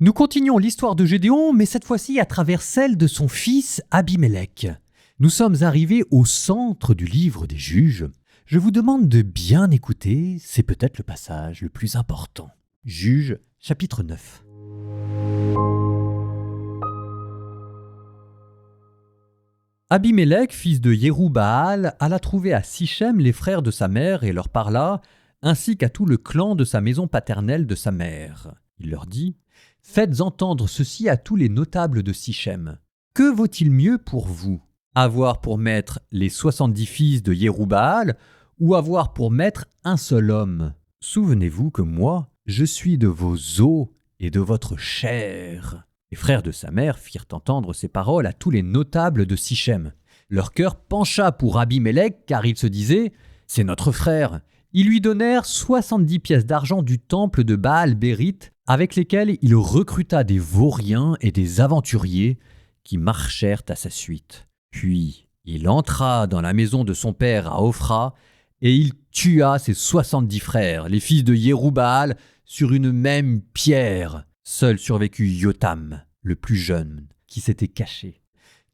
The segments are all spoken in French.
Nous continuons l'histoire de Gédéon, mais cette fois-ci à travers celle de son fils Abimélec. Nous sommes arrivés au centre du livre des Juges. Je vous demande de bien écouter, c'est peut-être le passage le plus important. Juges, chapitre 9. Abimélec, fils de Yérub-Baal, alla trouver à Sichem les frères de sa mère et leur parla, ainsi qu'à tout le clan de sa maison paternelle de sa mère. Il leur dit « Faites entendre ceci à tous les notables de Sichem. Que vaut-il mieux pour vous ? Avoir pour maître les 70 fils de Yérub-Baal ou avoir pour maître un seul homme ? Souvenez-vous que moi, je suis de vos os et de votre chair. » Les frères de sa mère firent entendre ces paroles à tous les notables de Sichem. Leur cœur pencha pour Abimélec, car ils se disaient « C'est notre frère ». Ils lui donnèrent 70 pièces d'argent du temple de Baal-Bérith, avec lesquels il recruta des vauriens et des aventuriers qui marchèrent à sa suite. Puis il entra dans la maison de son père à Ophra, et il tua ses 70 frères, les fils de Yérub-Baal, sur une même pierre. Seul survécut Yotam, le plus jeune, qui s'était caché.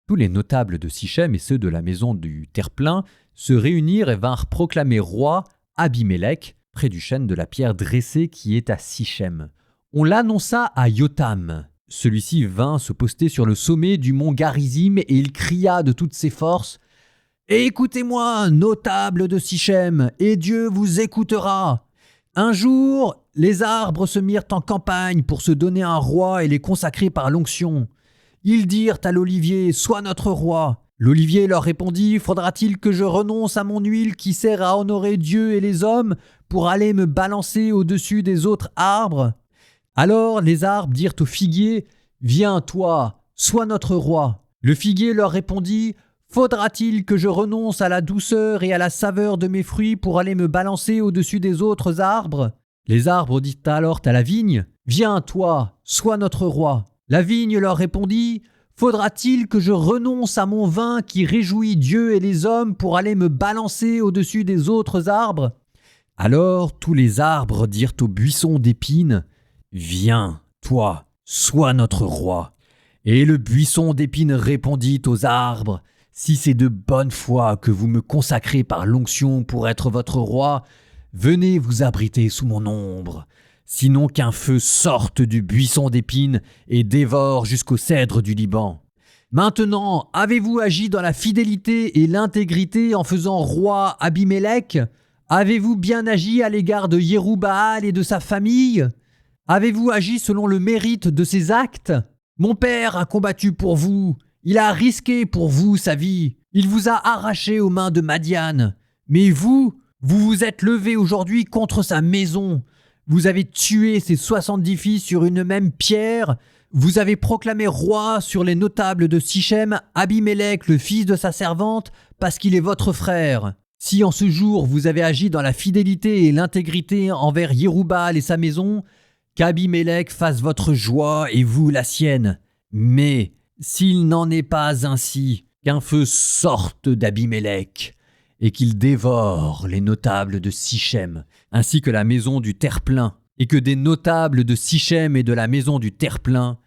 Tous les notables de Sichem et ceux de la maison du Terre-Plein se réunirent et vinrent proclamer roi Abimélec, près du chêne de la pierre dressée qui est à Sichem. On l'annonça à Yotam. Celui-ci vint se poster sur le sommet du mont Garizim et il cria de toutes ses forces « Écoutez-moi, notables de Sichem, et Dieu vous écoutera. Un jour, les arbres se mirent en campagne pour se donner un roi et les consacrer par l'onction. Ils dirent à l'olivier « Sois notre roi ». L'olivier leur répondit « Faudra-t-il que je renonce à mon huile qui sert à honorer Dieu et les hommes pour aller me balancer au-dessus des autres arbres ?» Alors les arbres dirent au figuier « Viens, toi, sois notre roi ». Le figuier leur répondit « Faudra-t-il que je renonce à la douceur et à la saveur de mes fruits pour aller me balancer au-dessus des autres arbres ?» Les arbres dirent alors à la vigne « Viens, toi, sois notre roi ». La vigne leur répondit « Faudra-t-il que je renonce à mon vin qui réjouit Dieu et les hommes pour aller me balancer au-dessus des autres arbres ?» Alors tous les arbres dirent au buisson d'épines « Viens, toi, sois notre roi. » Et le buisson d'épines répondit aux arbres « Si c'est de bonne foi que vous me consacrez par l'onction pour être votre roi, venez vous abriter sous mon ombre. Sinon qu'un feu sorte du buisson d'épines et dévore jusqu'au cèdre du Liban. Maintenant, avez-vous agi dans la fidélité et l'intégrité en faisant roi Abimélec ? Avez-vous bien agi à l'égard de Yérub-Baal et de sa famille ? Avez-vous agi selon le mérite de ses actes ? Mon père a combattu pour vous, il a risqué pour vous sa vie, il vous a arraché aux mains de Madian. Mais vous vous êtes levé aujourd'hui contre sa maison. Vous avez tué ses 70 fils sur une même pierre. Vous avez proclamé roi sur les notables de Sichem Abimélec, le fils de sa servante, parce qu'il est votre frère. Si en ce jour vous avez agi dans la fidélité et l'intégrité envers Yérub-Baal et sa maison, qu'Abimélec fasse votre joie et vous la sienne. Mais s'il n'en est pas ainsi, qu'un feu sorte d'Abimélec et qu'il dévore les notables de Sichem, ainsi que la maison du Terre-Plein, et que des notables de Sichem et de la maison du Terre-Plein,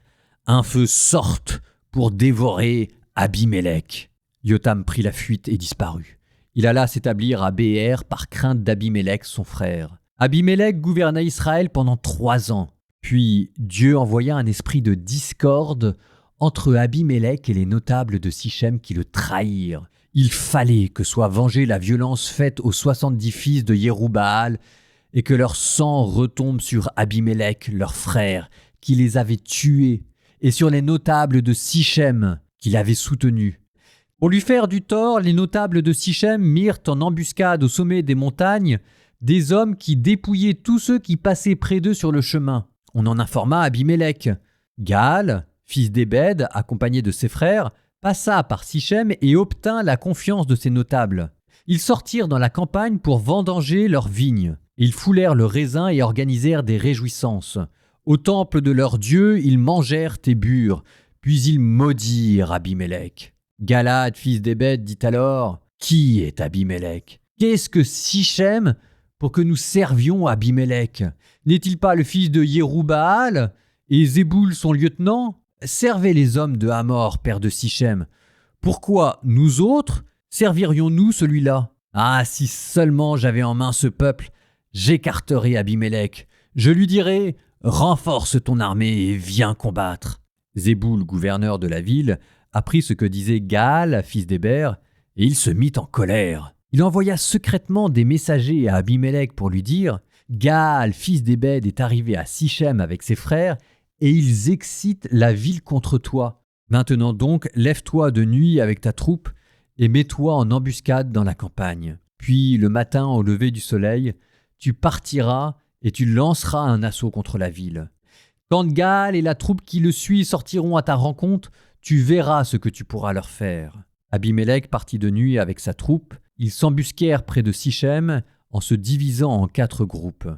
un feu sorte pour dévorer Abimélec. » Yotam prit la fuite et disparut. Il alla s'établir à Béer par crainte d'Abimélec, son frère. Abimélec gouverna Israël pendant 3 ans. Puis Dieu envoya un esprit de discorde entre Abimélec et les notables de Sichem qui le trahirent. Il fallait que soit vengée la violence faite aux 70 fils de Yérub-Baal et que leur sang retombe sur Abimélec, leur frère, qui les avait tués, et sur les notables de Sichem qui l'avaient soutenu. Pour lui faire du tort, les notables de Sichem mirent en embuscade au sommet des montagnes des hommes qui dépouillaient tous ceux qui passaient près d'eux sur le chemin. On en informa Abimélec. Gaal, fils d'Ébed, accompagné de ses frères, passa par Sichem et obtint la confiance de ses notables. Ils sortirent dans la campagne pour vendanger leurs vignes. Ils foulèrent le raisin et organisèrent des réjouissances. Au temple de leur Dieu, ils mangèrent et burent, puis ils maudirent Abimélec. Galad, fils d'Ébed, dit alors « Qui est Abimélec ? Qu'est-ce que Sichem pour que nous servions Abimélec ? N'est-il pas le fils de Yérub-Baal ? et Zéboul son lieutenant servaient les hommes de Hamor, père de Sichem. Pourquoi nous autres servirions-nous celui-là? Ah, si seulement j'avais en main ce peuple, j'écarterais Abimélec. Je lui dirais « Renforce ton armée et viens combattre ». Zéboul, gouverneur de la ville, apprit ce que disait Gaal, fils d'Héber, et il se mit en colère. Il envoya secrètement des messagers à Abimélec pour lui dire « Gaal, fils d'Ébed, est arrivé à Sichem avec ses frères, et ils excitent la ville contre toi. Maintenant donc, lève-toi de nuit avec ta troupe, et mets-toi en embuscade dans la campagne. Puis, le matin au lever du soleil, tu partiras et tu lanceras un assaut contre la ville. Quand Gaal et la troupe qui le suit sortiront à ta rencontre, tu verras ce que tu pourras leur faire. » Abimélec partit de nuit avec sa troupe. Ils s'embusquèrent près de Sichem en se divisant en 4 groupes.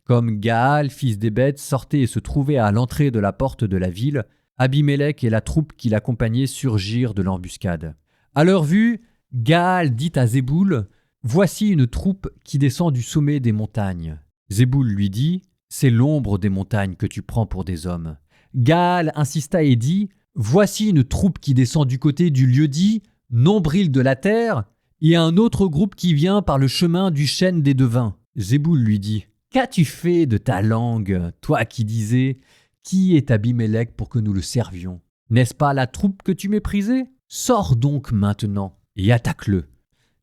Comme Gaal, fils d'Ébed, sortait et se trouvait à l'entrée de la porte de la ville, Abimélec et la troupe qui l'accompagnait surgirent de l'embuscade. À leur vue, Gaal dit à Zéboul « Voici une troupe qui descend du sommet des montagnes. » Zéboul lui dit « C'est l'ombre des montagnes que tu prends pour des hommes. » Gaal insista et dit « Voici une troupe qui descend du côté du lieu-dit, nombril de la terre, et un autre groupe qui vient par le chemin du chêne des devins. » Zéboul lui dit « Qu'as-tu fait de ta langue, toi qui disais « Qui est Abimélec pour que nous le servions ?» N'est-ce pas la troupe que tu méprisais? Sors donc maintenant et attaque-le. »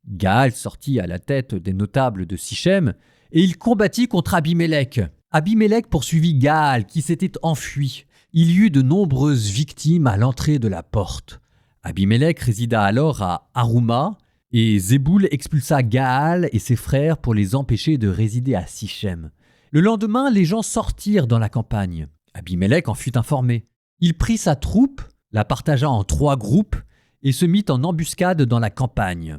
Gaal sortit à la tête des notables de Sichem et il combattit contre Abimélec. Abimélec poursuivit Gaal qui s'était enfui. Il y eut de nombreuses victimes à l'entrée de la porte. Abimélec résida alors à Arouma et Zéboul expulsa Gaal et ses frères pour les empêcher de résider à Sichem. Le lendemain, les gens sortirent dans la campagne. Abimélec en fut informé. Il prit sa troupe, la partagea en 3 groupes et se mit en embuscade dans la campagne.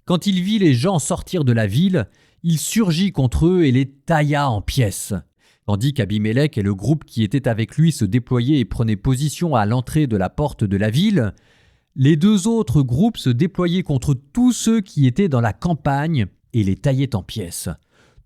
Quand il vit les gens sortir de la ville, il surgit contre eux et les tailla en pièces. Tandis qu'Abimélec et le groupe qui était avec lui se déployaient et prenaient position à l'entrée de la porte de la ville, les 2 autres groupes se déployaient contre tous ceux qui étaient dans la campagne et les taillaient en pièces.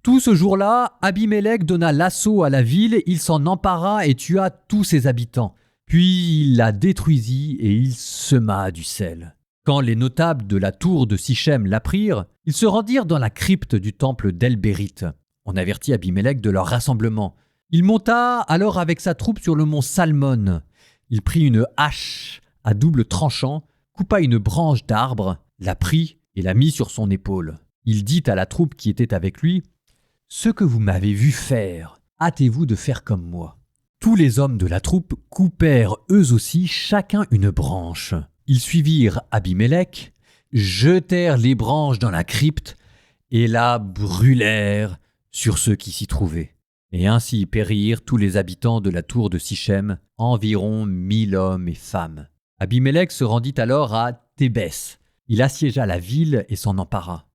Tout ce jour-là, Abimélec donna l'assaut à la ville, il s'en empara et tua tous ses habitants. Puis il la détruisit et il sema du sel. Quand les notables de la tour de Sichem l'apprirent, ils se rendirent dans la crypte du temple d'El-Bérite. On avertit Abimélec de leur rassemblement. Il monta alors avec sa troupe sur le mont Salmon. Il prit une hache à double tranchant, coupa une branche d'arbre, la prit et la mit sur son épaule. Il dit à la troupe qui était avec lui « Ce que vous m'avez vu faire, hâtez-vous de faire comme moi. » Tous les hommes de la troupe coupèrent eux aussi chacun une branche. Ils suivirent Abimélec, jetèrent les branches dans la crypte et la brûlèrent sur ceux qui s'y trouvaient. Et ainsi périrent tous les habitants de la tour de Sichem, environ 1000 hommes et femmes. Abimélec se rendit alors à Thébès. Il assiégea la ville et s'en empara.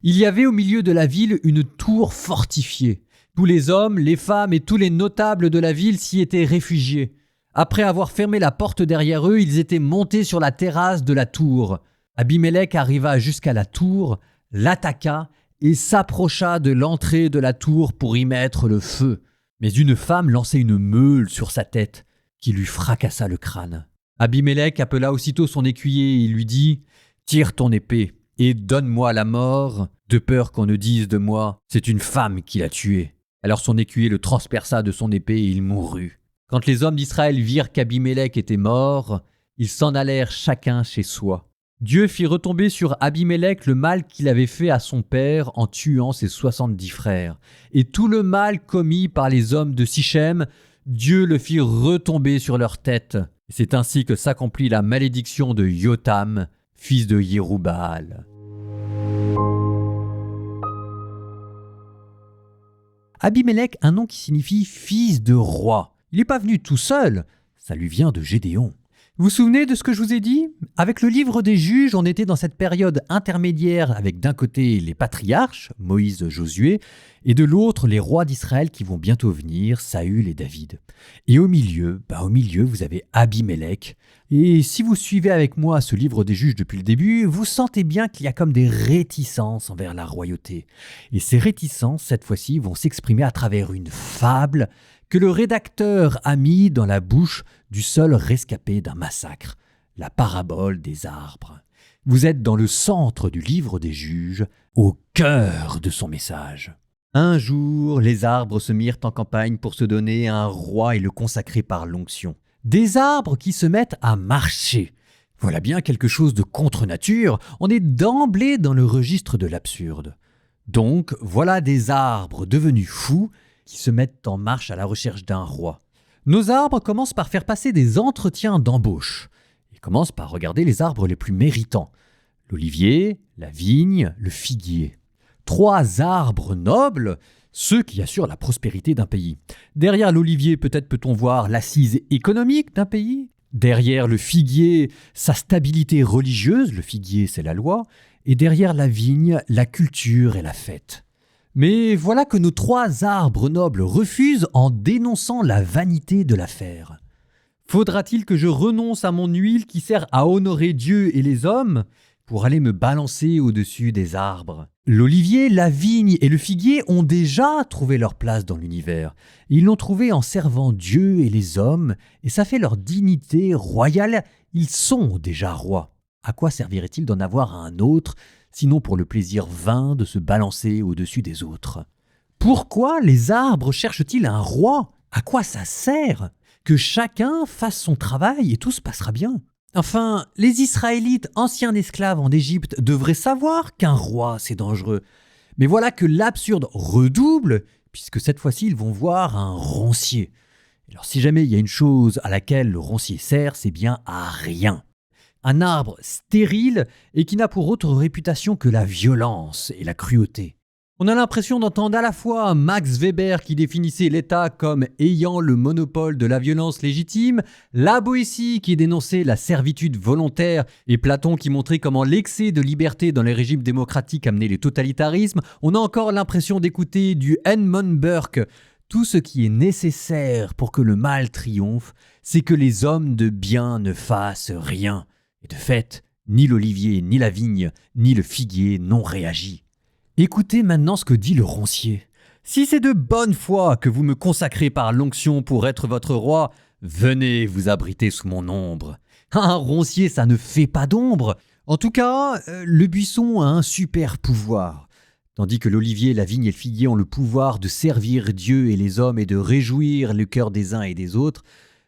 Il y avait au milieu de la ville une tour fortifiée. Tous les hommes, les femmes et tous les notables de la ville s'y étaient réfugiés. Après avoir fermé la porte derrière eux, ils étaient montés sur la terrasse de la tour. Abimélec arriva jusqu'à la tour, l'attaqua et s'approcha de l'entrée de la tour pour y mettre le feu. Mais une femme lançait une meule sur sa tête, qui lui fracassa le crâne. Abimélec appela aussitôt son écuyer et lui dit « Tire ton épée et donne-moi la mort, de peur qu'on ne dise de moi, c'est une femme qui l'a tué. » Alors son écuyer le transperça de son épée et il mourut. Quand les hommes d'Israël virent qu'Abimélec était mort, ils s'en allèrent chacun chez soi. Dieu fit retomber sur Abimélec le mal qu'il avait fait à son père en tuant ses 70 frères. Et tout le mal commis par les hommes de Sichem, Dieu le fit retomber sur leur tête. Et c'est ainsi que s'accomplit la malédiction de Yotam, fils de Yérubbaal. Abimélec, un nom qui signifie « fils de roi ». Il n'est pas venu tout seul, ça lui vient de Gédéon. Vous vous souvenez de ce que je vous ai dit? Avec le livre des juges, on était dans cette période intermédiaire avec d'un côté les patriarches, Moïse, Josué, et de l'autre les rois d'Israël qui vont bientôt venir, Saül et David. Et au milieu, vous avez Abimélec. Et si vous suivez avec moi ce livre des juges depuis le début, vous sentez bien qu'il y a comme des réticences envers la royauté. Et ces réticences, cette fois-ci, vont s'exprimer à travers une fable que le rédacteur a mis dans la bouche du seul rescapé d'un massacre, la parabole des arbres. Vous êtes dans le centre du livre des juges, au cœur de son message. Un jour, les arbres se mirent en campagne pour se donner un roi et le consacrer par l'onction. Des arbres qui se mettent à marcher. Voilà bien quelque chose de contre-nature, on est d'emblée dans le registre de l'absurde. Donc, voilà des arbres devenus fous qui se mettent en marche à la recherche d'un roi. Nos arbres commencent par faire passer des entretiens d'embauche. Ils commencent par regarder les arbres les plus méritants. L'olivier, la vigne, le figuier. 3 arbres nobles, ceux qui assurent la prospérité d'un pays. Derrière l'olivier, peut-être peut-on voir l'assise économique d'un pays. Derrière le figuier, sa stabilité religieuse, le figuier c'est la loi. Et derrière la vigne, la culture et la fête. Mais voilà que nos 3 arbres nobles refusent en dénonçant la vanité de l'affaire. Faudra-t-il que je renonce à mon huile qui sert à honorer Dieu et les hommes pour aller me balancer au-dessus des arbres? L'olivier, la vigne et le figuier ont déjà trouvé leur place dans l'univers. Ils l'ont trouvé en servant Dieu et les hommes, et ça fait leur dignité royale. Ils sont déjà rois. À quoi servirait-il d'en avoir un autre, sinon pour le plaisir vain de se balancer au-dessus des autres? Pourquoi les arbres cherchent-ils un roi? À quoi ça sert? Que chacun fasse son travail et tout se passera bien. Enfin, les Israélites, anciens esclaves en Égypte, devraient savoir qu'un roi, c'est dangereux. Mais voilà que l'absurde redouble, puisque cette fois-ci, ils vont voir un roncier. Alors si jamais il y a une chose à laquelle le roncier sert, c'est bien à rien. Un arbre stérile et qui n'a pour autre réputation que la violence et la cruauté. On a l'impression d'entendre à la fois Max Weber qui définissait l'État comme ayant le monopole de la violence légitime, la Boétie qui dénonçait la servitude volontaire et Platon qui montrait comment l'excès de liberté dans les régimes démocratiques amenait les totalitarismes. On a encore l'impression d'écouter du Edmund Burke. Tout ce qui est nécessaire pour que le mal triomphe, c'est que les hommes de bien ne fassent rien. Et de fait, ni l'olivier, ni la vigne, ni le figuier n'ont réagi. Écoutez maintenant ce que dit le roncier. Si c'est de bonne foi que vous me consacrez par l'onction pour être votre roi, venez vous abriter sous mon ombre. Un roncier, ça ne fait pas d'ombre. En tout cas, le buisson a un super pouvoir. Tandis que l'olivier, la vigne et le figuier ont le pouvoir de servir Dieu et les hommes et de réjouir le cœur des uns et des autres,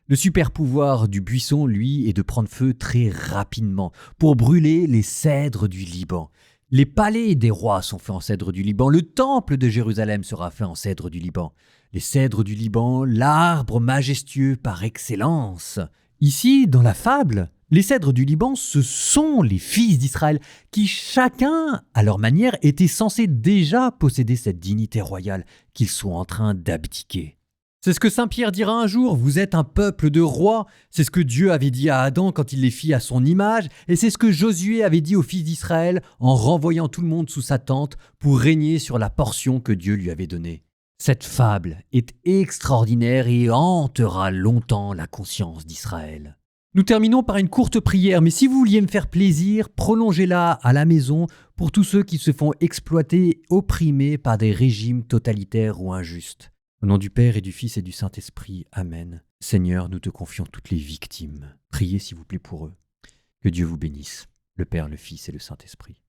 le super pouvoir du buisson, lui, est de prendre feu très rapidement pour brûler les cèdres du Liban. Les palais des rois sont faits en cèdre du Liban. Le temple de Jérusalem sera fait en cèdre du Liban. Les cèdres du Liban, l'arbre majestueux par excellence. Ici, dans la fable, les cèdres du Liban, ce sont les fils d'Israël qui, chacun, à leur manière, étaient censés déjà posséder cette dignité royale qu'ils sont en train d'abdiquer. C'est ce que saint Pierre dira un jour, vous êtes un peuple de rois. C'est ce que Dieu avait dit à Adam quand il les fit à son image, et c'est ce que Josué avait dit aux fils d'Israël en renvoyant tout le monde sous sa tente pour régner sur la portion que Dieu lui avait donnée. Cette fable est extraordinaire et hantera longtemps la conscience d'Israël. Nous terminons par une courte prière, mais si vous vouliez me faire plaisir, prolongez-la à la maison pour tous ceux qui se font exploiter, opprimés par des régimes totalitaires ou injustes. Au nom du Père et du Fils et du Saint-Esprit. Amen. Seigneur, nous te confions toutes les victimes. Priez s'il vous plaît pour eux. Que Dieu vous bénisse, le Père, le Fils et le Saint-Esprit.